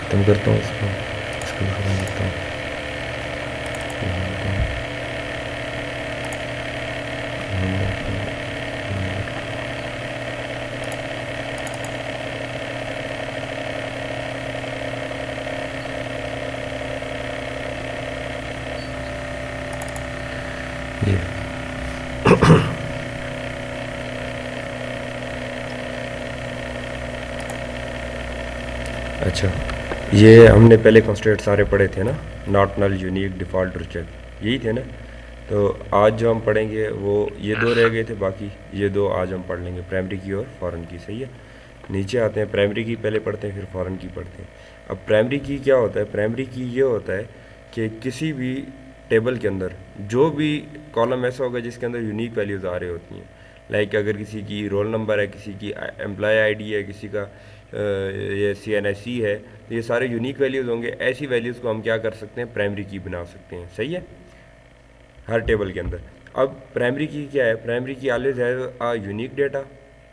ख़त्म करता हूँ इसको, इसको भी ख़त्म करता हूँ। यहाँ पे ये अच्छा, ये हमने पहले कंस्ट्रेंट सारे पढ़े थे ना, not null, unique, default, reject, यही थे ना। तो आज जो हम पढ़ेंगे वो ये दो रह गए थे, बाकी ये दो आज हम पढ़ लेंगे, प्राइमरी की और फॉरेन की। सही है, नीचे आते हैं, प्राइमरी की पहले पढ़ते हैं फिर फॉरेन की पढ़ते हैं। अब प्राइमरी की क्या होता है? प्राइमरी की ये होता है कि किसी भी टेबल के अंदर जो भी कॉलम ऐसा होगा जिसके अंदर यूनिक वैल्यूज़ आ रही होती हैं, लाइक अगर किसी की रोल नंबर है, किसी की एम्प्लॉय आईडी है, किसी का ये CNSE है, तो ये सारे यूनिक वैल्यूज़ होंगे। ऐसी वैल्यूज़ को हम क्या कर सकते हैं? प्राइमरी की बना सकते हैं। सही है, हर टेबल के अंदर। अब प्राइमरी की क्या है? प्राइमरी की ऑलवेज है आ यूनिक डेटा,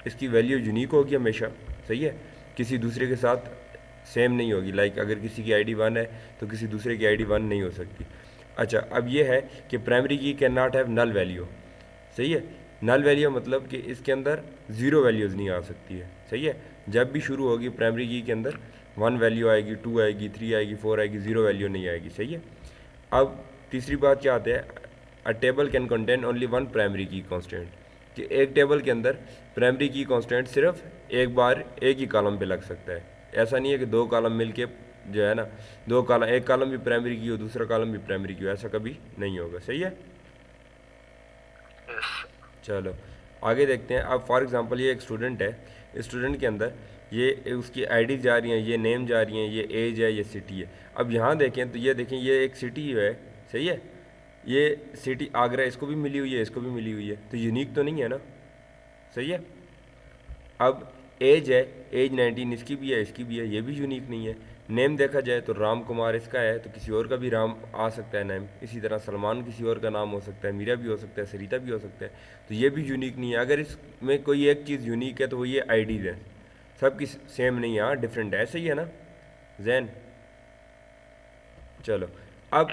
इसकी वैल्यू यूनिक होगी हमेशा। सही है, किसी दूसरे के साथ सेम नहीं होगी। लाइक अगर किसी की आईडी 1 है तो किसी दूसरे की आईडी 1 नहीं हो सकती। अच्छा, अब ये है कि primary key can not have null value. सही है, नल वैल्यू मतलब कि इसके अंदर ज़ीरो वैल्यूज़ नहीं आ सकती है। सही है, जब भी शुरू होगी प्राइमरी की के अंदर 1 वैल्यू आएगी, 2 आएगी, 3 आएगी, 4 आएगी, ज़ीरो वैल्यू नहीं आएगी। सही है, अब तीसरी बात क्या आती है? अ table can contain only one primary की कांस्टेंट, कि एक टेबल के अंदर प्राइमरी की कांस्टेंट सिर्फ एक बार एक ही कॉलम पे लग सकता है। ऐसा नहीं है कि दो कॉलम मिलके जो है ना, दो कॉलम, एक कॉलम भी प्राइमरी की हो, दूसरा कॉलम भी प्राइमरी की हो, ऐसा कभी नहीं होगा। सही है, चलो आगे देखते हैं। अब फॉर एग्जांपल ये एक स्टूडेंट है, स्टूडेंट के अंदर ये उसकी आईडी जा रही हैं, ये नेम जा रही हैं, ये एज है, ये सिटी है। अब यहाँ देखें तो ये देखें, ये एक सिटी है। सही है, ये सिटी आगरा, इसको भी मिली हुई है, इसको भी मिली हुई है, तो यूनिक तो नहीं है ना। सही है, अब एज है, एज 19, इसकी भी है, इसकी भी है, ये भी यूनिक नहीं है। नेम देखा जाए तो राम कुमार इसका है, तो किसी और का भी राम आ सकता है नेम। इसी तरह सलमान किसी और का नाम हो सकता है, मीरा भी हो सकता है, सरिता भी हो सकता है, तो ये भी यूनिक नहीं है। अगर इसमें कोई एक चीज़ यूनिक है तो वो ये आईडीज़ है, सबकी सेम नहीं है, हाँ डिफरेंट है। ऐसे ही है ना जैन। चलो, अब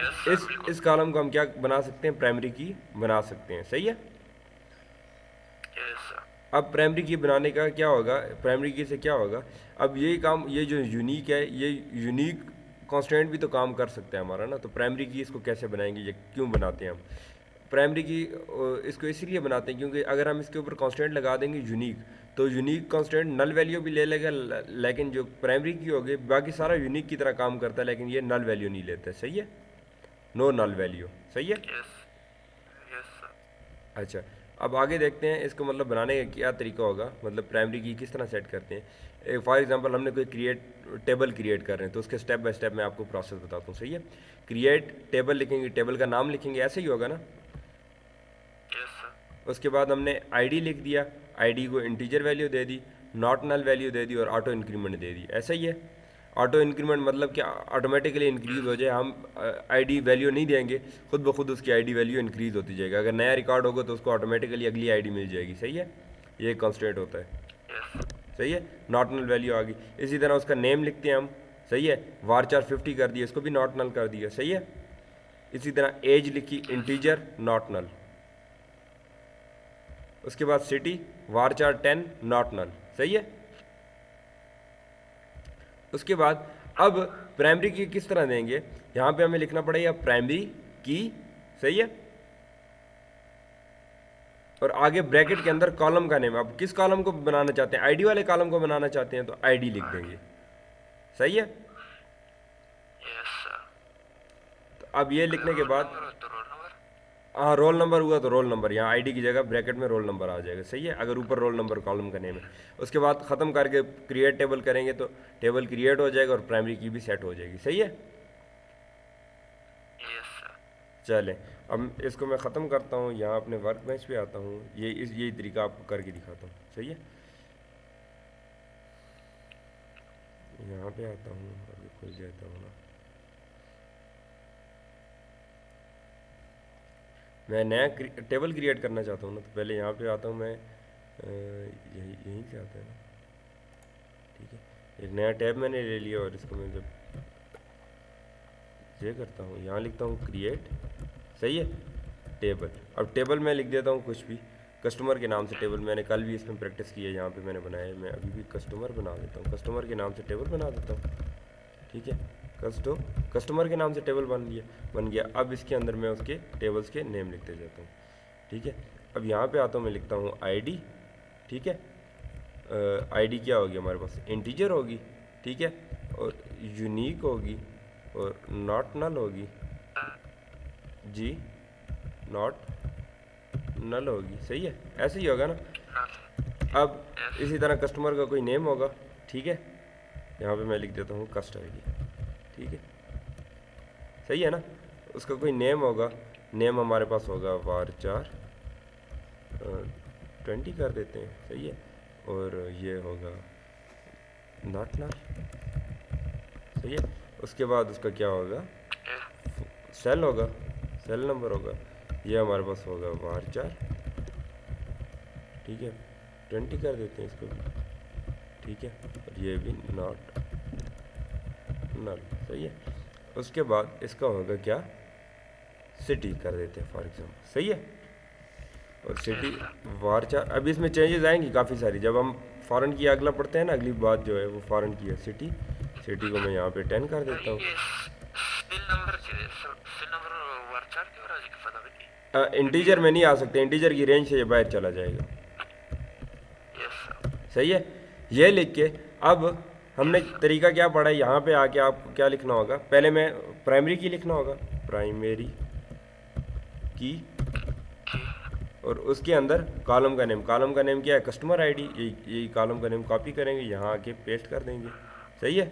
इस कॉलम को हम क्या बना सकते हैं? प्राइमरी की बना सकते हैं। सही है, अब प्राइमरी की बनाने का क्या होगा? प्राइमरी की से क्या होगा? अब यही काम, ये जो यूनिक है, ये यूनिक कांस्टेंट भी तो काम कर सकता है हमारा ना। तो प्राइमरी की इसको कैसे बनाएंगे, ये क्यों बनाते हैं हम प्राइमरी की? इसको इसीलिए बनाते हैं क्योंकि अगर हम इसके ऊपर कांस्टेंट लगा देंगे यूनिक, तो यूनिक कांस्टेंट नल वैल्यू भी ले लेगा, लेकिन जो प्राइमरी की होगी बाकी सारा यूनिक की तरह काम करता है, लेकिन ये नल वैल्यू नहीं लेता है। सही है, नो नल वैल्यू। सही है, अच्छा, अब आगे देखते हैं इसको मतलब बनाने का क्या तरीका होगा, मतलब प्राइमरी की किस तरह सेट करते हैं। फॉर एग्जांपल हमने कोई टेबल क्रिएट कर रहे हैं, तो उसके स्टेप बाय स्टेप मैं आपको प्रोसेस बताता हूँ। सही है, क्रिएट टेबल लिखेंगे, टेबल का नाम लिखेंगे, ऐसे ही होगा ना। उसके बाद हमने आईडी लिख दिया, आईडी को इंटीजर वैल्यू दे दी, नॉट नल वैल्यू दे दी और ऑटो इंक्रीमेंट दे दी। ऐसा ही है, ऑटो इंक्रीमेंट मतलब कि ऑटोमेटिकली इंक्रीज हो जाए। हम आईडी वैल्यू नहीं देंगे, खुद ब खुद उसकी आईडी वैल्यू इंक्रीज होती जाएगी। अगर नया रिकॉर्ड होगा तो उसको ऑटोमेटिकली अगली आईडी मिल जाएगी। सही है, ये एक कॉन्स्टेंट होता है। सही है, नॉट नल वैल्यू आ गई। इसी तरह उसका नेम लिखते हैं हम। सही है, वारचार 50 कर दिया, इसको भी नॉट नल कर दिया। सही है, इसी तरह एज लिखी, इंटीजर, नॉट नल। उसके बाद सिटी, वारचार 10, नॉट नल। सही है, उसके बाद अब प्राइमरी की किस तरह देंगे? यहाँ पे हमें लिखना पड़ेगा प्राइमरी की। सही है, और आगे ब्रैकेट के अंदर कॉलम का नेम। अब किस कॉलम को बनाना चाहते हैं? आईडी वाले कॉलम को बनाना चाहते हैं तो आईडी लिख देंगे। सही है, तो अब ये लिखने के बाद, हाँ रोल नंबर हुआ तो रोल नंबर, यहाँ आईडी की जगह ब्रैकेट में रोल नंबर आ जाएगा। सही है, अगर ऊपर रोल नंबर कॉलम का नेम है। उसके बाद ख़त्म करके क्रिएट टेबल करेंगे तो टेबल क्रिएट हो जाएगा और प्राइमरी की भी सेट हो जाएगी। सही है, चलें, अब इसको मैं ख़त्म करता हूँ, यहाँ अपने वर्क बेंच पे आता हूँ, यही तरीका आपको करके दिखाता हूँ। सही है, यहाँ पे आता हूँ, अभी खुल जाता हूँ ना। मैं नया टेबल क्रिएट करना चाहता हूँ ना, तो पहले यहाँ पे आता हूँ मैं, यहीं से आता है ना। ठीक है, एक नया टैब मैंने ले लिया और इसको मैं जब ये करता हूँ, यहाँ लिखता हूँ क्रिएट, सही है, टेबल। अब टेबल में लिख देता हूँ कुछ भी, कस्टमर के नाम से टेबल, मैंने कल भी इसमें प्रैक्टिस की है, यहाँ पे मैंने बनाया है, मैं अभी भी कस्टमर बना देता हूँ, कस्टमर के नाम से टेबल बना देता हूँ, ठीक है। कस्टमर के नाम से टेबल बन गया। अब इसके अंदर मैं उसके टेबल्स के नेम लिखते जाता हूँ, ठीक है। अब यहाँ पे आता हूँ, मैं लिखता हूँ आईडी, ठीक है। आईडी क्या होगी हमारे पास, इंटीजर होगी, ठीक है, और यूनिक होगी और नॉट नल होगी, जी नॉट नल होगी, सही है, ऐसे ही होगा ना। अब इसी तरह कस्टमर का कोई नेम होगा, ठीक है, यहाँ पे मैं लिख देता हूँ कस्ट आईडी, ठीक है, सही है ना। उसका कोई नेम होगा, नेम हमारे पास होगा var4 20 कर देते हैं, सही है, और ये होगा नॉट नल, सही है। उसके बाद उसका क्या होगा, सेल होगा, सेल नंबर होगा, ये हमारे पास होगा var4, ठीक है, 20 कर देते हैं इसको भी, ठीक है, और ये भी नॉट नल, सही है। उसके बाद इसका होगा क्या, सिटी कर देते हैं फॉर एग्जाम्पल, सही है, और सिटी var4। अब इसमें चेंजेस आएंगी काफ़ी सारी, जब हम फॉरेन की अगला पढ़ते हैं ना, अगली बात जो है वो फॉरेन की है, सिटी को मैं यहाँ पे 10 कर देता हूँ। इंटीजर में नहीं आ सकते, इंटीजर की रेंज से ये बाहर चला जाएगा, सही है। ये लिख के अब हमने तरीका क्या पढ़ा है, यहाँ पे आके आपको क्या लिखना होगा, पहले मैं प्राइमरी की लिखना होगा, प्राइमरी की, और उसके अंदर कॉलम का नेम, कॉलम का नेम क्या है, कस्टमर आईडी, यही कॉलम का नेम कॉपी करेंगे, यहाँ आके पेस्ट कर देंगे, सही है,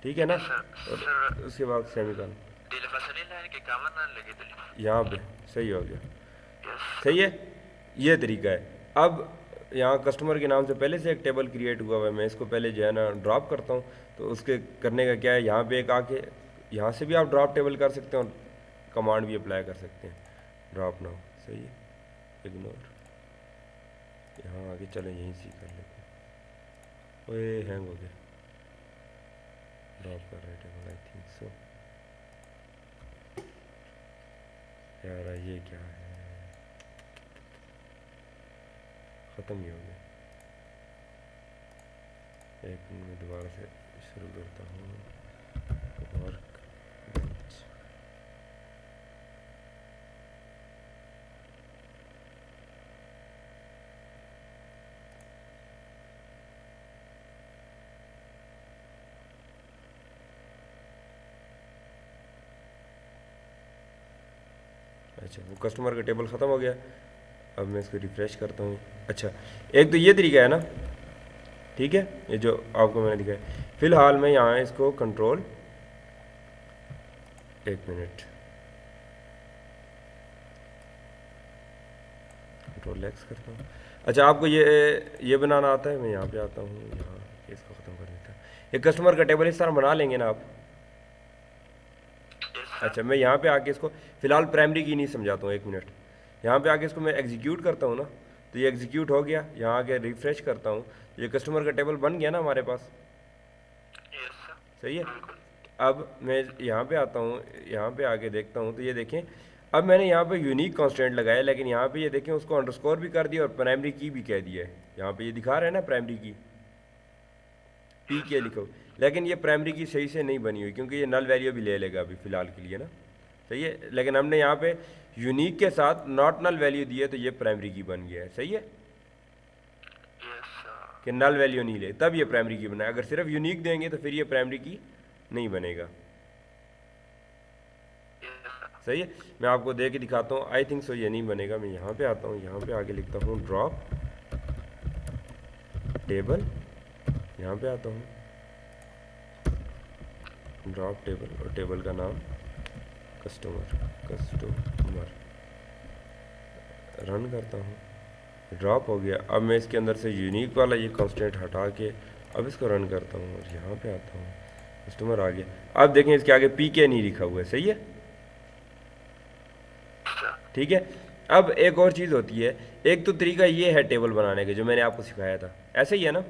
ठीक है ना। और उसके बाद सेमीकॉलन यहाँ पे, सही हो गया, सही है, ये तरीका है। अब यहाँ कस्टमर के नाम से पहले से एक टेबल क्रिएट हुआ हुआ है, मैं इसको पहले जो है ना ड्रॉप करता हूँ, तो उसके करने का क्या है, यहाँ पे एक आके यहाँ से भी आप ड्रॉप टेबल कर सकते हैं और कमांड भी अप्लाई कर सकते हैं, ड्रॉप नाउ, सही है, इग्नोर, यहाँ आगे चलें, यहीं से कर लेते हैं, ओए हैंग हो गया, ड्रॉप कर रहे टेबल, आई थिंक सो, यार ये क्या है, ख़त्म ही हो गया, एक मिनट दोबारा से शुरू करता हूँ, वर्क बेंच, अच्छा वो कस्टमर का टेबल ख़त्म हो गया। अब मैं इसको रिफ़्रेश करता हूँ। अच्छा, एक तो ये तरीका है ना, ठीक है, ये जो आपको मैंने दिखाया। फ़िलहाल मैं यहाँ इसको कंट्रोल, एक मिनट, कंट्रोल एक्स करता हूँ। अच्छा, आपको ये बनाना आता है, मैं यहाँ पे आता हूँ, यहाँ इसको ख़त्म कर देता हूँ। ये कस्टमर का टेबल इस तरह बना लेंगे ना आप। अच्छा, मैं यहाँ पे आके इसको फ़िलहाल प्राइमरी की नहीं समझाता हूँ, एक मिनट। यहाँ पे आके इसको मैं एग्जीक्यूट करता हूँ ना, तो ये एग्जीक्यूट हो गया। यहाँ आके रिफ़्रेश करता हूँ, ये कस्टमर का टेबल बन गया ना हमारे पास, सही है। अब मैं यहाँ पे आता हूँ, यहाँ पे आके देखता हूँ, तो ये देखें, अब मैंने यहाँ पे यूनिक कॉन्स्टेंट लगाया, लेकिन यहाँ पे ये देखें उसको अंडरस्कोर भी कर दिया और प्राइमरी की भी कह दिया है। यहाँ पे ये दिखा रहा है ना प्राइमरी की, पी के लिखो, लेकिन ये प्राइमरी की सही से नहीं बनी हुई, क्योंकि ये नल वैल्यू भी ले लेगा अभी फ़िलहाल के लिए ना, सही है। लेकिन हमने यहाँ पे यूनिक के साथ नॉट नल वैल्यू दी है, तो ये प्राइमरी की बन गया है, सही है, कि नल वैल्यू नहीं ले तब ये प्राइमरी की बना है। अगर सिर्फ यूनिक देंगे तो फिर ये प्राइमरी की नहीं बनेगा, सही है। मैं आपको दे के दिखाता हूँ, आई थिंक सो ये नहीं बनेगा। मैं यहाँ पे आता हूँ, यहाँ पे आगे लिखता हूँ ड्रॉप टेबल, यहाँ पे आता हूँ ड्रॉप टेबल, और टेबल का नाम कस्टमर, रन करता हूँ, ड्रॉप हो गया। अब मैं इसके अंदर से यूनिक वाला ये कॉन्स्टेंट हटा के अब इसको रन करता हूँ, और यहाँ पे आता हूँ, कस्टमर आ गया। अब देखें इसके आगे पी के नहीं लिखा हुआ है, सही है, ठीक है। अब एक और चीज़ होती है, एक तो तरीका ये है टेबल बनाने का जो मैंने आपको सिखाया था, ऐसे ही है ना,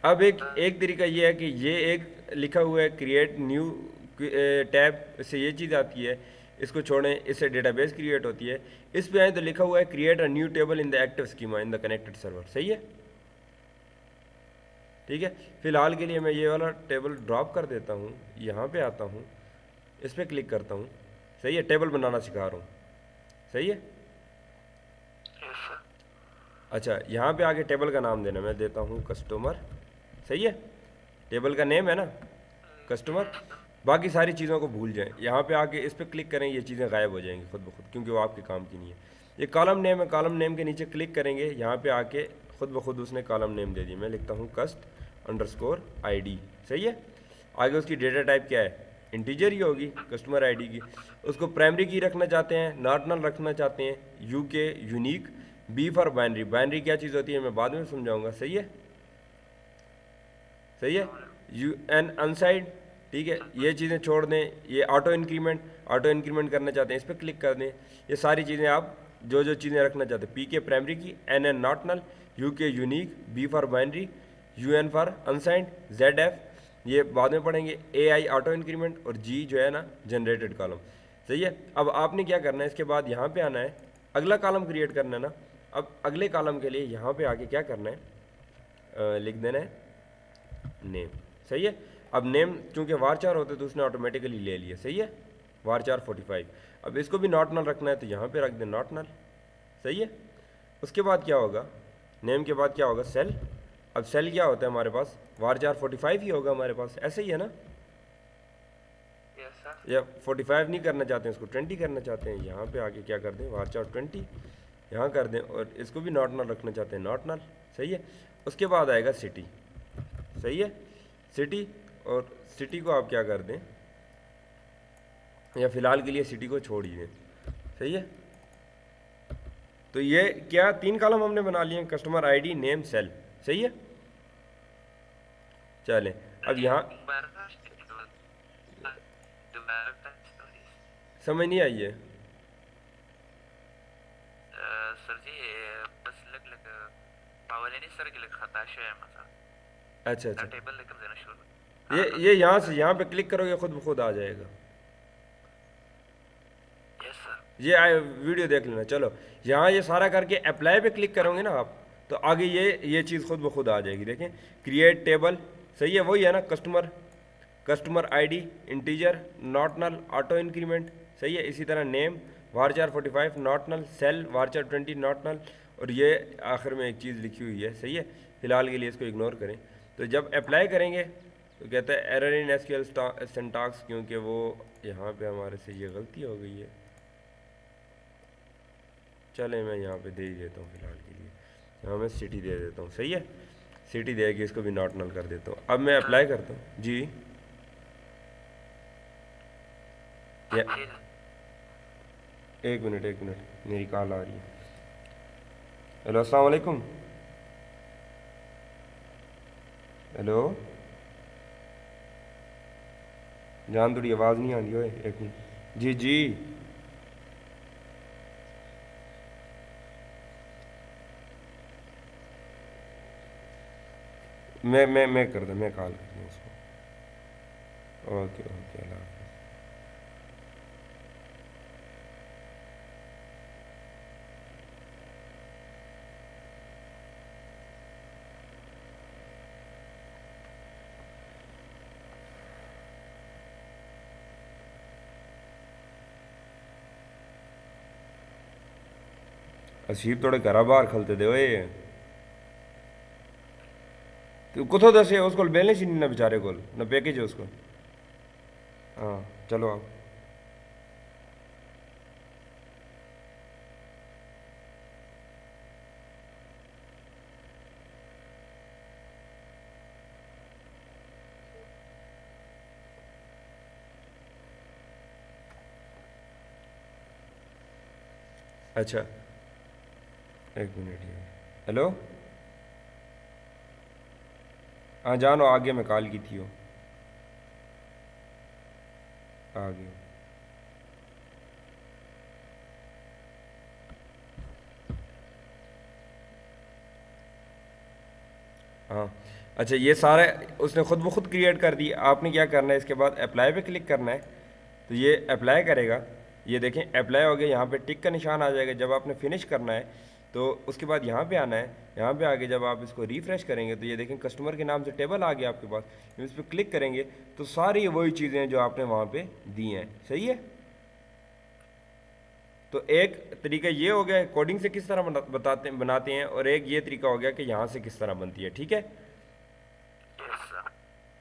अब एक एक तरीका ये है कि ये एक लिखा हुआ है क्रिएट न्यू टैब, इससे ये चीज़ आती है। इसको छोड़ें, इससे डेटाबेस क्रिएट होती है। इस पे आए तो लिखा हुआ है create a new table in the active schema in the connected server. सही है, ठीक है। फिलहाल के लिए मैं ये वाला टेबल ड्रॉप कर देता हूँ, यहाँ पे आता हूँ, इस पर क्लिक करता हूँ। सही है, टेबल बनाना सिखा रहा हूँ। सही है। अच्छा, यहाँ पे आके टेबल का नाम देना, मैं देता हूँ कस्टमर। सही है, टेबल का नेम है ना कस्टमर। बाकी सारी चीज़ों को भूल जाएं, यहाँ पे आके इस पर क्लिक करें, ये चीज़ें गायब हो जाएंगी खुद ब खुद, क्योंकि वो आपके काम की नहीं है। ये कॉलम नेम है, कॉलम नेम के नीचे क्लिक करेंगे, यहाँ पे आके खुद ब खुद उसने कॉलम नेम दे दिया। मैं लिखता हूँ कस्ट अंडरस्कोर ID। सही है। आगे उसकी डेटा टाइप क्या है, इंटीजर ही होगी कस्टमर ID की। उसको प्राइमरी की रखना चाहते हैं, नॉट नल रखना चाहते हैं, UK unique, B for binary. Binary क्या चीज़ होती है मैं बाद में समझाऊंगा। सही है, सही है। UN अनसाइड, ठीक है। ये चीज़ें छोड़ दें। ये ऑटो इंक्रीमेंट, ऑटो इंक्रीमेंट करना चाहते हैं, इस पर क्लिक कर दें। ये सारी चीज़ें आप जो जो चीज़ें रखना चाहते हैं, PK primary key, NN not null, UK unique, B for binary, UN for unsigned, ZF ये बाद में पढ़ेंगे, AI ऑटो इंक्रीमेंट, और G जो है ना जनरेटेड कॉलम। सही है। अब आपने क्या करना है, इसके बाद यहाँ पे आना है, अगला कॉलम क्रिएट करना है ना। अब अगले कॉलम के लिए यहाँ पे आके क्या करना है, लिख देना है नेम। सही है। अब नेम चूंकि वारचार होते तो उसने ऑटोमेटिकली ले लिया। सही है, वारचार 45। अब इसको भी नॉट नल रखना है तो यहाँ पे रख दें नॉट नल। सही है। उसके बाद क्या होगा, नेम के बाद क्या होगा, सेल। अब सेल क्या होता है हमारे पास, वारचार 45 ही होगा हमारे पास, ऐसे ही है ना। या 45 नहीं करना चाहते हैं, इसको 20 करना चाहते हैं, यहाँ पे आके क्या कर दें, वारचार 20 यहाँ कर दें, और इसको भी नॉट नल रखना चाहते हैं, नॉट नल। सही है। उसके बाद आएगा सिटी। सही है, सिटी, और सिटी को आप क्या कर दें, या फिलहाल के लिए सिटी को छोड़ ही दें। सही है। तो ये क्या 3 कॉलम हमने बना लिए, कस्टमर ID, नेम, सेल। सही है। चलें, अब यहाँ समझ नहीं आई है सर जी बस लग पावलेनी सर की खाता है मसा अच्छा अच्छा, टेबल लेकर देना शुरू। ये यहाँ से यहाँ पे क्लिक करोगे खुद ब खुद आ जाएगा। Yes sir. ये आए वीडियो देख लेना। चलो, यहाँ ये सारा करके अप्लाई पे क्लिक करोगे ना आप, तो आगे ये चीज़ खुद ब खुद आ जाएगी। देखें, क्रिएट टेबल। सही है, वही है ना, customer ID integer, not null, auto increment. सही है। इसी तरह name varchar 45 not null, sale varchar 20 not null, और ये आखिर में एक चीज़ लिखी हुई है। सही है, फिलहाल के लिए इसको इग्नोर करें। तो जब अप्लाई करेंगे तो कहता है एरर इन SQL सिंटैक्स, क्योंकि वो यहाँ पे हमारे से ये गलती हो गई है। चले, मैं यहाँ पे दे ही देता हूँ फिलहाल के लिए, यहाँ मैं सिटी दे देता हूँ। सही है, सिटी दे के इसको भी नॉट नल कर देता हूँ। अब मैं अप्लाई करता हूँ जी। या एक मिनट, मेरी कॉल आ रही है। हेलो, अस्सलाम वालेकुम। हेलो, जान थोड़ी आवाज़ नहीं आ रही हो, एक मिनट जी जी। मैं कर दूँ, मैं कॉल कर दूँ उसको। ओके ओके, अल्लाह हाफ़िज़। असीब थोड़े घर बाहर खलते दे ओए, तो कुथों दसे उसको बैलेंस ही नहीं ना बेचारे को, ना पैकेज है उसको। हाँ चलो आप। अच्छा, एक मिनट ये। हेलो, हाँ जानो, आगे मैं कॉल की थी वो, आगे। हाँ, अच्छा, ये सारा उसने खुद ब खुद क्रिएट कर दी। आपने क्या करना है, इसके बाद अप्लाई पे क्लिक करना है, तो ये अप्लाई करेगा। ये देखें अप्लाई हो गया, यहाँ पे टिक का निशान आ जाएगा। जब आपने फिनिश करना है तो उसके बाद यहाँ पे आना है। यहाँ पे आके जब आप इसको रिफ़्रेश करेंगे तो ये देखें कस्टमर के नाम से टेबल आ गया आपके पास। जब इस पर क्लिक करेंगे तो सारी वही चीज़ें हैं जो आपने वहाँ पे दी हैं। सही है। तो एक तरीका ये हो गया कोडिंग से किस तरह बनाते हैं, और एक ये तरीका हो गया कि यहाँ से किस तरह बनती है। ठीक है। Yes sir.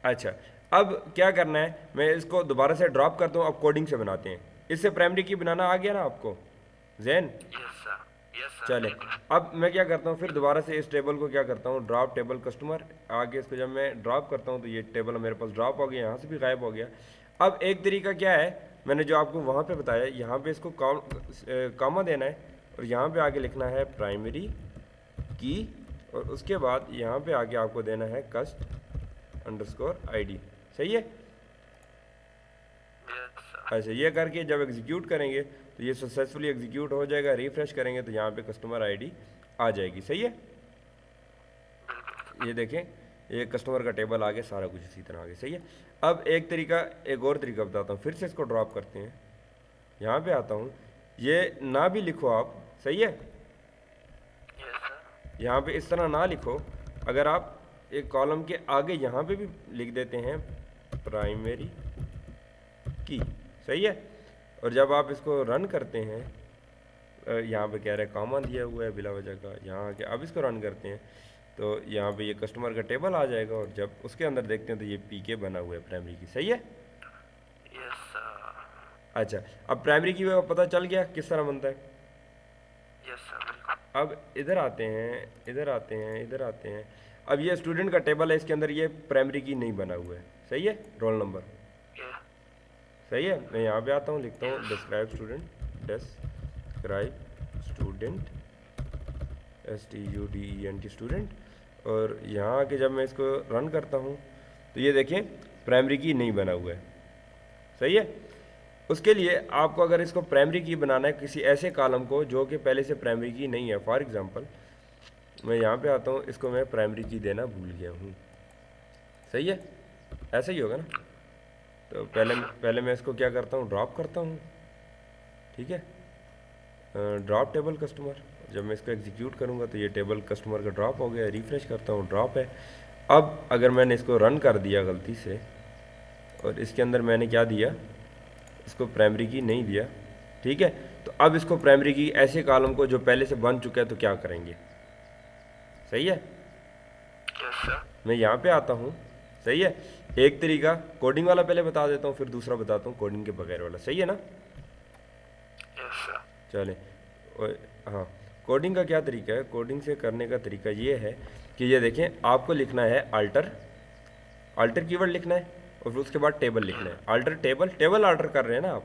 अच्छा, अब क्या करना है, मैं इसको दोबारा से ड्रॉप करता हूँ। अब कोडिंग से बनाते हैं। इससे प्राइमरी की बनाना आ गया ना आपको Jain. Yes sir. Yes sir चले, बिल्कुल। अब मैं क्या करता हूँ, फिर दोबारा से इस टेबल को क्या करता हूँ, ड्रॉप टेबल कस्टमर। आगे इसको जब मैं ड्रॉप करता हूँ तो ये टेबल मेरे पास ड्रॉप हो गया, यहाँ से भी गायब हो गया। अब एक तरीका क्या है, मैंने जो आपको वहाँ पे बताया, यहाँ पे इसको कॉमा देना है और यहाँ पे आके लिखना है प्राइमरी की, और उसके बाद यहाँ पे आके आपको देना है कस्ट अंडरस्कोर ID। सही है। Yes sir. अच्छा, ये करके जब एग्जीक्यूट करेंगे तो ये सक्सेसफुली एग्जीक्यूट हो जाएगा। रिफ्रेश करेंगे तो यहाँ पे कस्टमर ID आ जाएगी। सही है। ये देखें, ये कस्टमर का टेबल आ गया, सारा कुछ इसी तरह आ गया। सही है। अब एक तरीका, एक और तरीका बताता हूँ। फिर से इसको ड्रॉप करते हैं, यहाँ पे आता हूँ। ये ना भी लिखो आप। सही है। Yes sir. यहाँ पे इस तरह ना लिखो। अगर आप एक कॉलम के आगे यहाँ पे भी लिख देते हैं प्राइमरी की। सही है। और जब आप इसको रन करते हैं, यहाँ पे कह रहे हैं कॉमा दिया हुआ है बिला वजह का, यहाँ आके अब इसको रन करते हैं तो यहाँ पे ये कस्टमर का टेबल आ जाएगा, और जब उसके अंदर देखते हैं तो ये PK बना हुआ है प्राइमरी की। सही है। Yes sir. अच्छा, अब प्राइमरी की पता चल गया किस तरह बनता है। यस सर बिल्कुल। अब इधर आते हैं, इधर आते हैं, इधर आते हैं। अब ये स्टूडेंट का टेबल है, इसके अंदर ये प्राइमरी की नहीं बना हुआ है। सही है। Roll number. सही है। मैं यहाँ पे आता हूँ, लिखता हूँ describe student, describe student, STUDENT student. और यहाँ आके जब मैं इसको रन करता हूँ तो ये देखें प्राइमरी की नहीं बना हुआ है। सही है। उसके लिए आपको अगर इसको प्राइमरी की बनाना है किसी ऐसे कॉलम को जो कि पहले से प्राइमरी की नहीं है, फॉर एग्जांपल मैं यहाँ पे आता हूँ, इसको मैं प्राइमरी की देना भूल गया हूँ। सही है। ऐसा ही होगा ना। तो पहले मैं इसको क्या करता हूँ, ड्रॉप करता हूँ। ठीक है। Drop table customer. जब मैं इसको एग्जीक्यूट करूँगा तो ये टेबल कस्टमर का ड्रॉप हो गया। रिफ्रेश करता हूँ, ड्रॉप है। अब अगर मैंने इसको रन कर दिया गलती से, और इसके अंदर मैंने क्या दिया, इसको प्राइमरी की नहीं दिया। ठीक है। तो अब इसको प्राइमरी की ऐसे कॉलम को जो पहले से बन चुका है तो क्या करेंगे। सही है। Yes sir. मैं यहाँ पे आता हूँ। सही है। एक तरीका कोडिंग वाला पहले बता देता हूँ, फिर दूसरा बताता हूँ कोडिंग के बगैर वाला। सही है ना। Yes sir. चले, हाँ, कोडिंग का क्या तरीका है। कोडिंग से करने का तरीका ये है कि ये देखें, आपको लिखना है अल्टर कीवर्ड लिखना है, और फिर उसके बाद टेबल लिखना है। अल्टर टेबल अल्टर कर रहे हैं ना आप,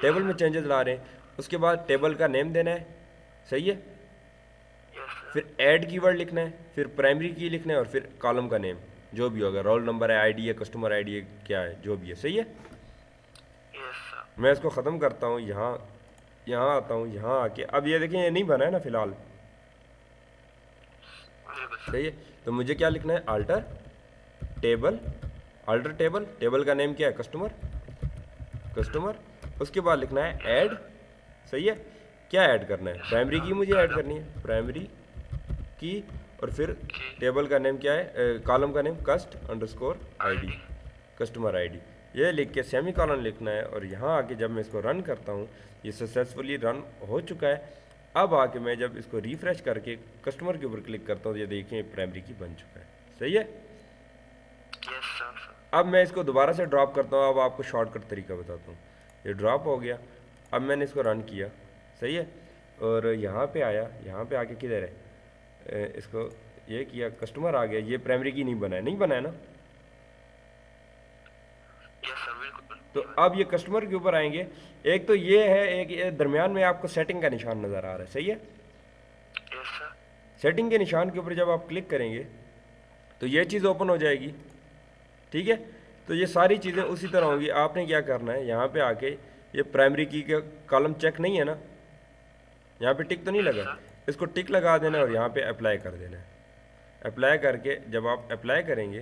टेबल में चेंजेस ला रहे हैं। उसके बाद टेबल का नेम देना है। सही है। Yes sir. फिर ऐड कीवर्ड लिखना है, फिर प्राइमरी की लिखना है, और फिर कॉलम का नेम जो भी होगा, रोल नंबर है, ID है, कस्टमर ID है, क्या है, जो भी है। सही है। Yes sir. मैं इसको ख़त्म करता हूँ, यहाँ आता हूँ। यहाँ आके अब ये देखें, ये नहीं बना है ना फ़िलहाल। बिल्कुल सर। सही है। तो मुझे क्या लिखना है, अल्टर टेबल का नेम क्या है, कस्टमर। उसके बाद लिखना है ऐड। सही है। क्या ऐड करना है, प्राइमरी की मुझे ऐड करनी है, प्राइमरी की, और फिर टेबल का नेम क्या है, कॉलम का नेम कस्टमर ID। ये लिख के सेमी कॉलन लिखना है, और यहाँ आके जब मैं इसको रन करता हूँ, ये सक्सेसफुली रन हो चुका है। अब आके मैं जब इसको रिफ्रेश करके कस्टमर के ऊपर क्लिक करता हूँ, ये देखिए प्राइमरी की बन चुका है। सही है। Yes sir. अब मैं इसको दोबारा से ड्रॉप करता हूँ। अब आपको शॉर्टकट तरीका बताता हूँ। ये ड्रॉप हो गया। अब मैंने इसको रन किया। सही है। और यहाँ पे आया, यहाँ पे आके किधर है, इसको ये किया, कस्टमर आ गया। ये प्राइमरी की नहीं बना है ना। यस सर बिल्कुल। तो अब ये कस्टमर के ऊपर आएंगे। एक तो ये है, एक ये दरमियान में आपको सेटिंग का निशान नज़र आ रहा है। सही है। Yes sir. सेटिंग के निशान के ऊपर जब आप क्लिक करेंगे तो ये चीज़ ओपन हो जाएगी। ठीक है। तो ये सारी चीज़ें उसी तरह होंगी। आपने क्या करना है, यहाँ पे आके ये प्राइमरी की का कॉलम चेक नहीं है ना, यहाँ पे टिक तो नहीं लगा, इसको टिक लगा देना है और यहाँ पे अप्लाई कर देना है। अप्लाई करके जब आप अप्लाई करेंगे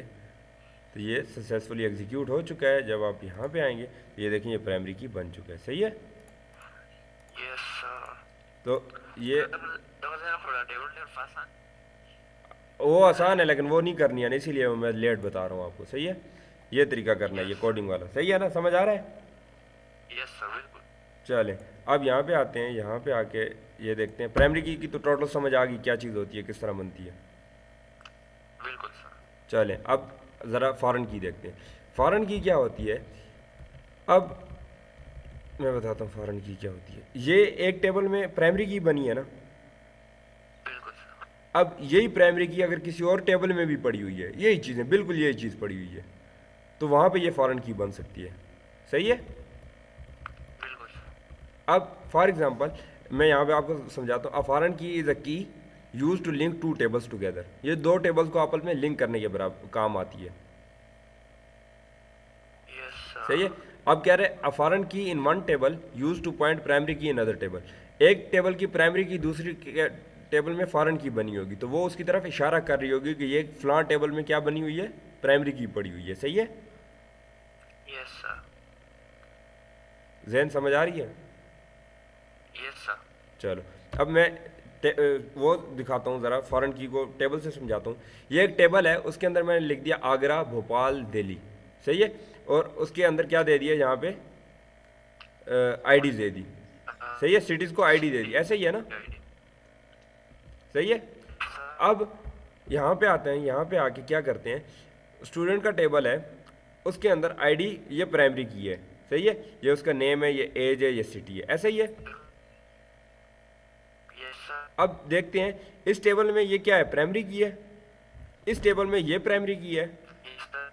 तो ये सक्सेसफुली एग्जीक्यूट हो चुका है। जब आप यहाँ पे आएंगे ये देखें ये प्राइमरी की बन चुका है। सही है। Yes, sir. तो ये Dat was eigenlijk voor de table फासान। वो आसान है लेकिन वो नहीं करनी है ना, इसीलिए मैं लेट बता रहा हूँ आपको। सही है, ये तरीका करना है, ये कोडिंग वाला। सही है ना, समझ आ रहा है। यस सर, बिल्कुल। चलें अब यहाँ पे आते हैं। यहाँ पे आके ये देखते हैं प्राइमरी की तो टोटल समझ आ गई क्या चीज़ होती है, किस तरह बनती है। बिल्कुल सर। चलें अब ज़रा फॉरेन की देखते हैं। फॉरेन की क्या होती है, अब मैं बताता हूँ फॉरेन की क्या होती है। ये एक टेबल में प्राइमरी की बनी है ना, बिल्कुल सर। अब यही प्राइमरी की अगर किसी और टेबल में भी पड़ी हुई है, यही चीज़ें बिल्कुल यही चीज़ पड़ी हुई है, तो वहाँ पे ये फॉरेन की बन सकती है। सही है। बिल्कुल सर। अब फॉर एग्जांपल मैं यहाँ पे आपको समझाता हूँ। अ फॉरेन की is a key used to link two tables together. ये दो टेबल्स को आपस में लिंक करने के बराबर काम आती है। Yes sir. सही है। अब कह रहे हैं अ फॉरेन की in one table use two point primary की इन अदर टेबल। एक टेबल की प्राइमरी की दूसरी टेबल में फॉरेन की बनी होगी, तो वो उसकी तरफ इशारा कर रही होगी कि ये फलां टेबल में क्या बनी हुई है, प्राइमरी की पड़ी हुई है। सही है। Yes sir. जहन समझ आ रही है। Yes sir. चलो अब मैं वो दिखाता हूँ ज़रा, फॉरेन की को टेबल से समझाता हूँ। ये एक टेबल है, उसके अंदर मैंने लिख दिया आगरा, भोपाल, दिल्ली। सही है। और उसके अंदर क्या दे दिया, यहाँ पे आईडी दे दी। सही है, सिटीज़ को आईडी दे दी। ऐसे ही है ना। सही है। अब यहाँ पे आते हैं, यहाँ पे आके क्या करते हैं, स्टूडेंट का टेबल है, उसके अंदर आईडी ये प्राइमरी की है। सही है, ये उसका नेम है, ये एज है, ये सिटी है। ऐसा ही है। Yes sir. अब देखते हैं इस टेबल में ये क्या है, प्राइमरी की है, इस टेबल में ये प्राइमरी की है। Yes sir.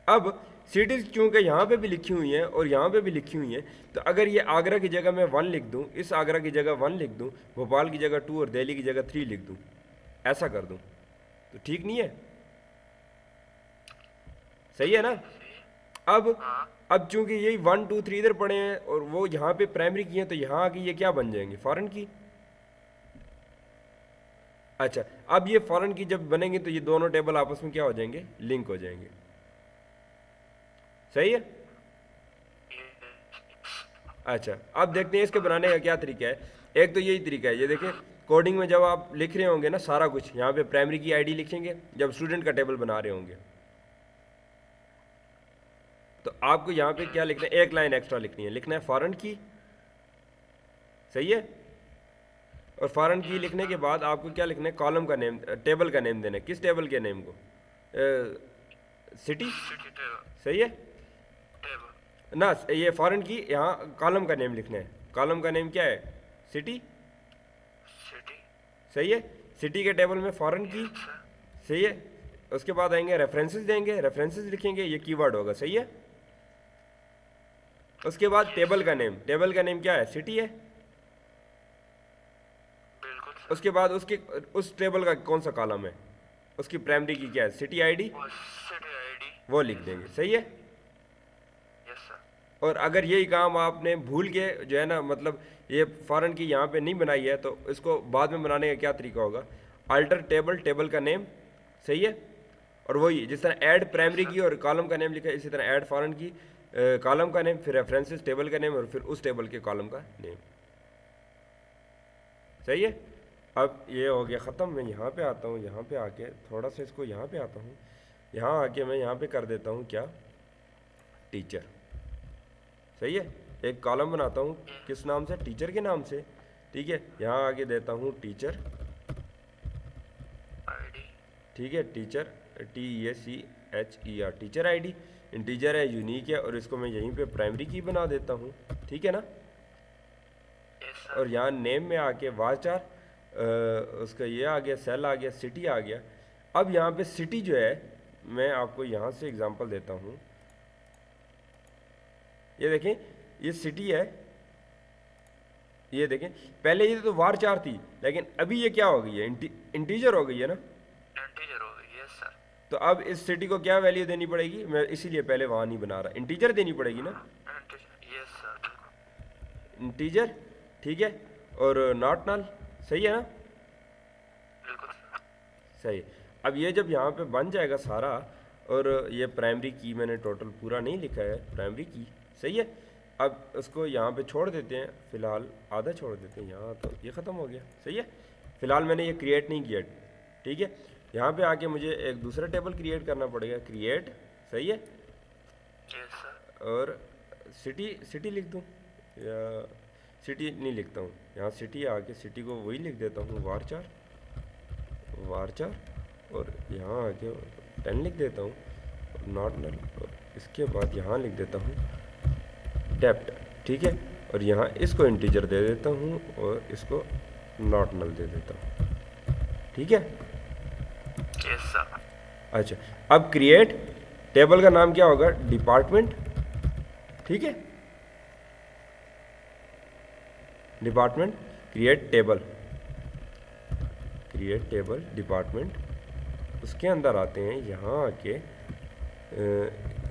अब सिटीज़ चूँकि यहाँ पे भी लिखी हुई हैं और यहाँ पे भी लिखी हुई हैं, तो अगर ये आगरा की जगह मैं 1 लिख दूँ, इस आगरा की जगह 1 लिख दूँ, भोपाल की जगह 2 और दिल्ली की जगह 3 लिख दूँ, ऐसा कर दूँ, तो ठीक नहीं है। सही है ना। अब चूँकि यही 1 2 3 इधर पड़े हैं और वो यहाँ पे प्राइमरी की हैं, तो यहाँ आके ये क्या बन जाएंगे, फॉरेन की। अच्छा, अब ये फॉरेन की जब बनेंगे तो ये दोनों टेबल आपस में क्या हो जाएंगे, लिंक हो जाएंगे। सही है। अच्छा अब देखते हैं इसके बनाने का क्या तरीका है। एक तो यही तरीका है, ये देखें कोडिंग में जब आप लिख रहे होंगे ना सारा कुछ, यहाँ पे प्राइमरी की आईडी लिखेंगे जब स्टूडेंट का टेबल बना रहे होंगे, तो आपको यहाँ पे क्या लिखना है, एक लाइन एक्स्ट्रा लिखनी है, लिखना है फॉरेन की। सही है। और फॉरेन की लिखने के बाद आपको क्या लिखना है, कॉलम का नेम, टेबल का नेम देना है। किस टेबल के नेम को, सिटी। City table. सही है टेबल। ना। ये फॉरेन की यहाँ कॉलम का नेम लिखना है। कॉलम का नेम क्या है, सिटी। सिटी। सही है। सिटी के टेबल में फॉरेन की। सही है। उसके बाद आएंगे रेफरेंसेस देंगे, रेफरेंसेस लिखेंगे, ये कीवर्ड होगा। सही है। उसके बाद टेबल का नेम, टेबल का नेम क्या है, सिटी है। बिल्कुल सर। उसके बाद उसके उस टेबल का कौन सा कॉलम है, उसकी प्राइमरी की क्या है, सिटी आईडी, वो सिटी आईडी। वो लिख देंगे। सही है। Yes sir. और अगर यही काम आपने भूल के जो है ना, मतलब ये फॉरेन की यहाँ पे नहीं बनाई है, तो इसको बाद में बनाने का क्या तरीका होगा, अल्टर टेबल, टेबल का नेम। सही है। और वही जिस तरह ऐड प्राइमरी की और कॉलम का नेम लिखा है, इसी तरह ऐड फॉरेन की कॉलम का नेम, फिर रेफरेंसेस टेबल का नेम और फिर उस टेबल के कॉलम का नेम। सही है। अब ये हो गया ख़त्म। मैं यहाँ पे आता हूँ, यहाँ पे आके थोड़ा सा इसको यहाँ पे आता हूँ, यहाँ आके मैं यहाँ पे कर देता हूँ क्या, टीचर। सही है। एक कॉलम बनाता हूँ किस नाम से, टीचर के नाम से। ठीक है। यहाँ आके देता हूँ टीचर आईडी। ठीक है, teacher TEACHER, teacher ID. Integer है, यूनिक है, और इसको मैं यहीं पे प्राइमरी की बना देता हूँ। ठीक है ना। Yes sir. और यहाँ नेम में आके वाचार उसका ये आ गया, सेल आ गया, सिटी आ गया। अब यहाँ पे सिटी जो है, मैं आपको यहाँ से एग्जांपल देता हूँ। ये देखें ये सिटी है, ये देखें पहले ये तो वारचार थी, लेकिन अभी ये क्या हो गई है, इंटीजर हो गई है ना। इंटीजर हो गई। Yes sir. तो अब इस सिटी को क्या वैल्यू देनी पड़ेगी, मैं इसीलिए पहले वहाँ नहीं बना रहा, इंटीजर देनी पड़ेगी ना, इंटीजर। यस सर, बिल्कुल। इंटीजर। ठीक है। और नॉट नल। सही है ना। बिल्कुल सर। सही। अब ये जब यहाँ पे बन जाएगा सारा, और ये प्राइमरी की मैंने टोटल पूरा नहीं लिखा है, प्राइमरी की, सही है। अब उसको यहाँ पे छोड़ देते हैं, फ़िलहाल आधा छोड़ देते हैं यहाँ, तो ये ख़त्म हो गया, सही है। फ़िलहाल मैंने ये क्रिएट नहीं किया, ठीक है। यहाँ पे आके मुझे एक दूसरा टेबल क्रिएट करना पड़ेगा, क्रिएट, सही है। Yes sir. और सिटी लिख दूँ या सिटी नहीं लिखता हूँ, यहाँ सिटी आके सिटी को वही लिख देता हूँ, वारचार, और यहाँ आके 10 लिख देता हूँ, नॉट नल, और इसके बाद यहाँ लिख देता हूँ डेप्थ, ठीक है। और यहाँ इसको इंटीजर दे देता हूँ और इसको नॉट नल दे देता हूँ, ठीक है। Yes sir. अच्छा, अब क्रिएट टेबल का नाम क्या होगा, डिपार्टमेंट, ठीक है। डिपार्टमेंट, क्रिएट टेबल डिपार्टमेंट, उसके अंदर आते हैं, यहाँ आके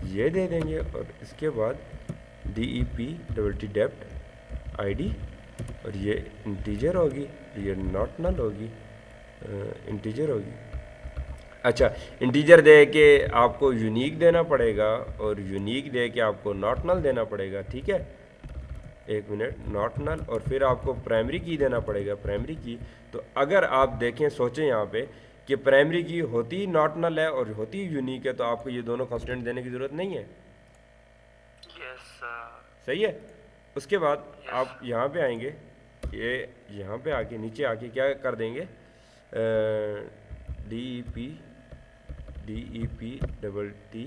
ये दे देंगे, और इसके बाद DEP डेप्थ ID, और ये इंटीजर होगी, ये नॉट नल होगी, इंटीजर होगी। अच्छा, इंटीजर दे के आपको यूनिक देना पड़ेगा, और यूनिक दे के आपको नॉट नल देना पड़ेगा, ठीक है। एक मिनट, नॉट नल, और फिर आपको प्राइमरी की देना पड़ेगा, प्राइमरी की। तो अगर आप देखें, सोचें यहाँ पे कि प्राइमरी की होती नॉट नल है और होती यूनिक है, तो आपको ये दोनों कांस्टेंट देने की ज़रूरत नहीं है, यस सर। सही है। उसके बाद आप यहाँ पे आएंगे, ये यहाँ पे आके नीचे आके क्या कर देंगे, DEP डबल T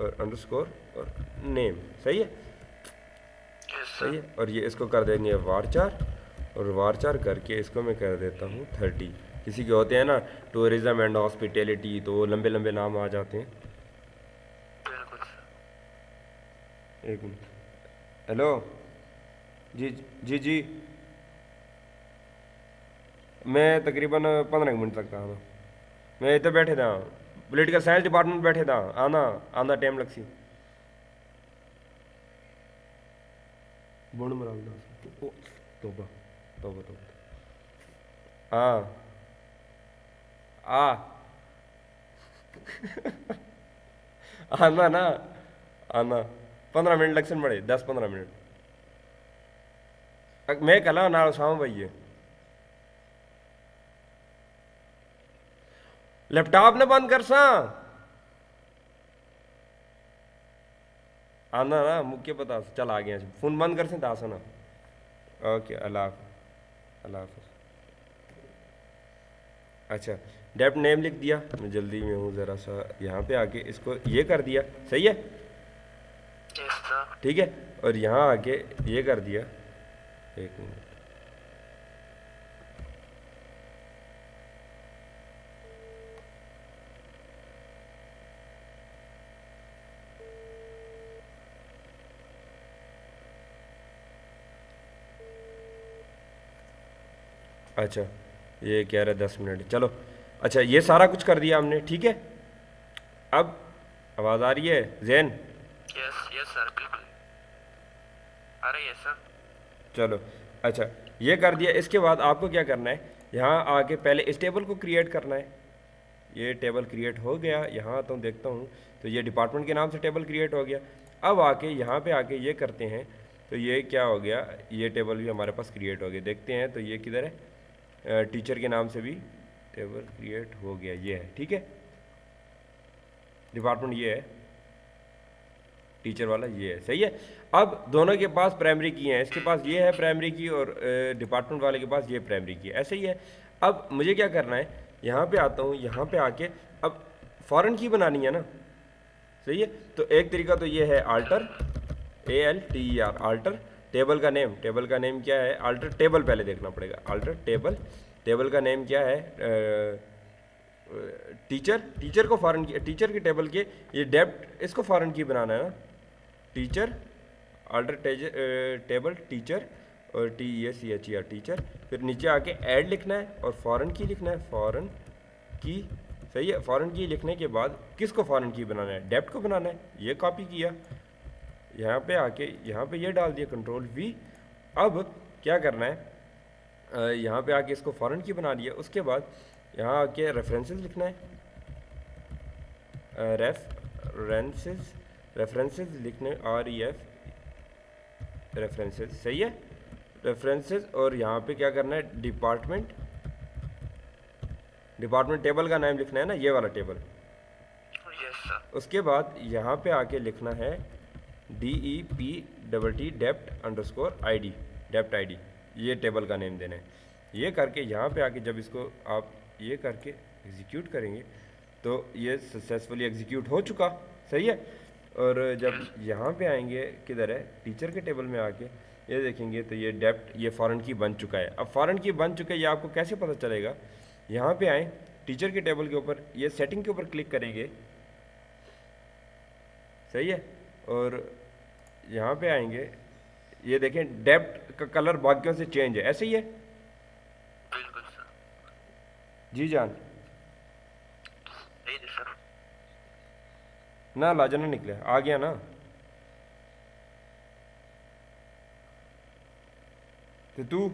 और अंडरस्कोर और नेम, सही है, सही है। और ये इसको कर देंगे वारचार, और वारचार करके इसको मैं कर देता हूँ 30। किसी के होते हैं ना टूरिज्म एंड हॉस्पिटैलिटी, तो वो लंबे लंबे नाम आ जाते हैं। बिल्कुल सर। एक मिनट, हेलो जी जी जी, मैं तकरीबन 15 मिनट तक था, मैं इधर बैठे था, पोलिटिकल साइंस डिपार्टमेंट बैठे था, आना टाइम लग सी बोण मरा तोबा तोबा तोबा, हाँ आना ना, आना 15 मिनट लक्षण बड़े, 10-15 मिनट मैं कला ना साम भाई है। लैपटॉप ने बंद कर सा, आना ना मुख्य पता चल आ गया, फोन बंद कर से दास ना। ओके, अल्लाह हाफिज़। अच्छा, डेप्ट नेम लिख दिया, मैं जल्दी में हूँ ज़रा सा, यहाँ पे आके इसको ये कर दिया, सही है, यस सर। ठीक है। और यहाँ आके ये कर दिया, एक मिनट, अच्छा ये कह रहा है 10 मिनट, चलो। अच्छा, ये सारा कुछ कर दिया हमने, ठीक है। अब आवाज़ आ रही है जैन? यस यस सर, बिल्कुल आ रही है सर। चलो, अच्छा ये कर दिया। इसके बाद आपको क्या करना है, यहाँ आके पहले इस टेबल को क्रिएट करना है। ये टेबल क्रिएट हो गया, यहाँ तो देखता हूँ, तो ये डिपार्टमेंट के नाम से टेबल क्रिएट हो गया। अब आके यहाँ पे आके ये करते हैं, तो ये क्या हो गया, ये टेबल भी हमारे पास क्रिएट हो गया। देखते हैं, तो ये किधर है, टीचर के नाम से भी टेबल क्रिएट हो गया, ये है, ठीक है। डिपार्टमेंट ये है, टीचर वाला ये है, सही है। अब दोनों के पास प्राइमरी की है, इसके पास ये है प्राइमरी की, और डिपार्टमेंट वाले के पास ये प्राइमरी की है, ऐसे ही है। अब मुझे क्या करना है, यहाँ पे आता हूँ, यहाँ पे आके अब फॉरेन की बनानी है ना, सही है। तो एक तरीका तो ये है अल्टर, ALTER, अल्टर टेबल का नेम, टेबल का नेम क्या है, अल्टर टेबल पहले देखना पड़ेगा, अल्टर टेबल, टेबल का नेम क्या है, टीचर, टीचर को फॉरेन की, टीचर के टेबल के ये डेप्थ, इसको फॉरेन की बनाना है ना, टीचर, अल्टर टेबल टीचर, और TECHER टीचर। फिर नीचे आके ऐड लिखना है और फॉरेन की लिखना है, फॉरेन की, सही है। फॉरेन की लिखने के बाद किसको फॉरेन की बनाना है, डेप्थ को बनाना है, ये कॉपी किया, यहाँ पे आके यहाँ पे ये डाल दिया, Ctrl+V। अब क्या करना है, यहाँ पे आके इसको फॉरेन की बना दिया। उसके बाद यहाँ आके रेफरेंसेस लिखना है, रेफरेंसेस लिखने REF रेफरेंसेस, सही है। रेफरेंसेस और यहाँ पे क्या करना है, डिपार्टमेंट टेबल का नाम लिखना है ना, ये वाला टेबल। Yes sir. उसके बाद यहाँ पे आके लिखना है DEPT डेप्ट ID, ये टेबल का नेम देना है। ये करके यहाँ पे आके जब इसको आप ये करके एग्जीक्यूट करेंगे तो ये सक्सेसफुली एग्जीक्यूट हो चुका, सही है। और जब यहाँ पे आएंगे, किधर है, टीचर के टेबल में आके ये देखेंगे तो ये डेप्ट, ये फॉरेन की बन चुका है। अब फॉरेन की बन चुका है, ये आपको कैसे पता चलेगा, यहाँ पे आए टीचर के टेबल के ऊपर, ये सेटिंग के ऊपर क्लिक करेंगे, सही है। और यहाँ पे आएंगे, ये देखें डेप्ट का कलर बाकियों से चेंज है, ऐसे ही है। बिल्कुल सर। जी जान, सही है सर। ना लाजना निकले, आ गया ना। तो तू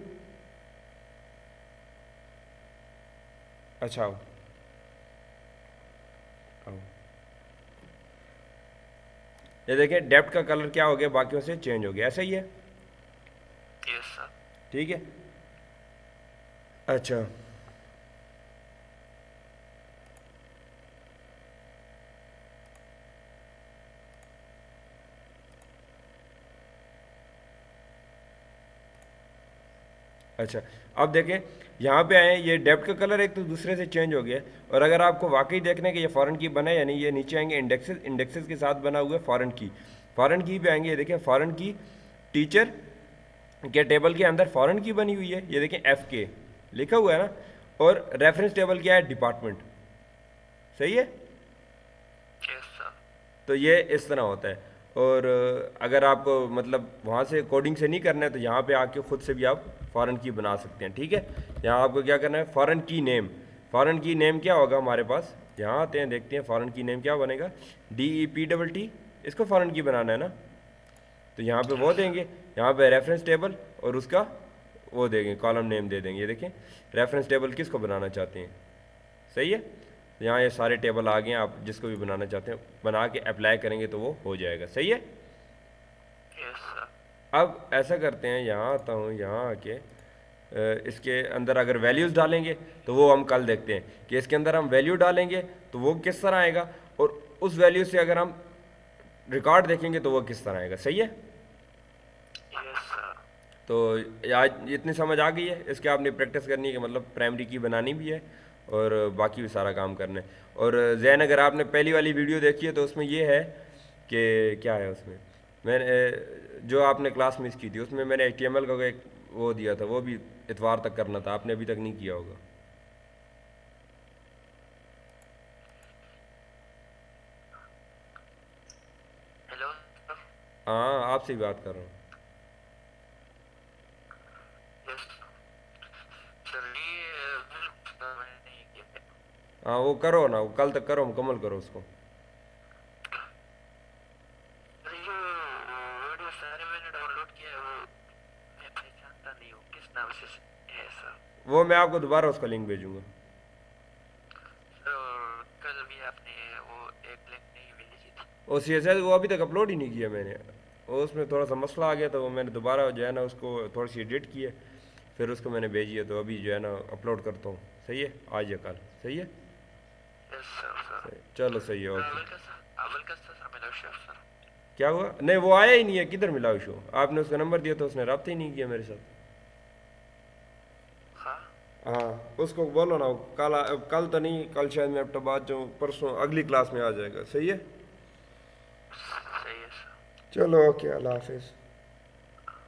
अच्छा आओ, आओ। ये देखें डेप्ट का कलर क्या हो गया, बाकियों से चेंज हो गया, ऐसा ही है, यस सर। ठीक है। अच्छा, अच्छा, अब देखें यहाँ पे आए, ये डेप्ट का कलर एक तो दूसरे से चेंज हो गया। और अगर आपको वाकई देखना है कि ये फॉरेन की बना है या नहीं, ये नीचे आएंगे इंडेक्सेस के साथ बना हुआ है फॉरेन की पे आएंगे, ये देखें फॉरेन की टीचर के टेबल के अंदर फॉरेन की बनी हुई है, ये देखें FK लिखा हुआ है ना। और रेफरेंस टेबल क्या है, डिपार्टमेंट, सही है। Yes sir. तो ये इस तरह होता है। और अगर आपको मतलब वहाँ से कोडिंग से नहीं करना है तो यहाँ पे आके ख़ुद से भी आप फॉरेन की बना सकते हैं, ठीक है। यहाँ आपको क्या करना है, फॉरेन की नेम क्या होगा हमारे पास, यहाँ आते हैं देखते हैं फॉरेन की नेम क्या बनेगा, DEPT, इसको फॉरेन की बनाना है ना। तो यहाँ पे वो देंगे, यहाँ पे रेफरेंस टेबल और उसका वो देंगे, कॉलम नेम दे देंगे। ये देखें रेफरेंस टेबल किसको बनाना चाहते हैं, सही है। तो यहाँ ये सारे टेबल आ गए हैं, आप जिसको भी बनाना चाहते हैं बना के अप्लाई करेंगे तो वो हो जाएगा, सही है। Yes sir. अब ऐसा करते हैं, यहाँ आता हूँ, यहाँ आके इसके अंदर अगर वैल्यूज़ डालेंगे तो वो हम कल देखते हैं कि इसके अंदर हम वैल्यू डालेंगे तो वो किस तरह आएगा, और उस वैल्यू से अगर हम रिकॉर्ड देखेंगे तो वो किस तरह आएगा, सही है। Yes sir. तो आज इतनी समझ आ गई है, इसके आपने प्रैक्टिस करनी है कि मतलब प्राइमरी की बनानी भी है और बाकी भी सारा काम करना है। और जैन अगर आपने पहली वाली वीडियो देखी है तो उसमें ये है कि क्या है, उसमें मैंने जो आपने क्लास मिस की थी उसमें मैंने HTML का एक वो दिया था, वो भी इतवार तक करना था, आपने अभी तक नहीं किया होगा। Hello sir. हाँ, आपसे ही बात कर रहा हूँ। Yes sir. ये सर मैंने नहीं किया। हाँ वो करो ना, वो कल तक करो, मुकम्मल करो उसको। सर ये वीडियो सारे मैंने डाउनलोड किया है, वो मैं पहचानता नहीं हूँ किस नाम से है सर। वो मैं आपको दोबारा उसका लिंक भेजूंगा। सर कल भी आपने वो एक लिंक नहीं भेजी थी। और CSS वो अभी तक अपलोड ही नहीं किया मैंने, और उसमें थोड़ा सा मसला आ गया तो वो मैंने दोबारा जो है ना उसको थोड़ी सी एडिट की है, फिर उसको मैंने भेजी है, तो अभी जो है ना अपलोड करता हूँ, सही है, आज या कल, सही है। Yes sir. सर चलो सही है, ओके। अवल का सर मिला शेफ सर। क्या हुआ, नहीं वो आया ही नहीं है, किधर मिला शो, आपने उसका नंबर दिया तो उसने रब्ता ही नहीं किया मेरे साथ। हाँ हाँ उसको बोलो ना, कल तो नहीं, कल शायद मैं अपना बात जाऊँ, परसों अगली क्लास में आ जाएगा, सही है। सही है सर। चलो ओके, अल्लाह हाफिज़।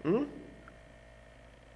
हम्म?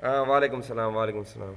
हाँ वालेकुम सलाम, वालेकुम सलाम।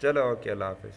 चलो ओके, अल्लाह हाफिज़।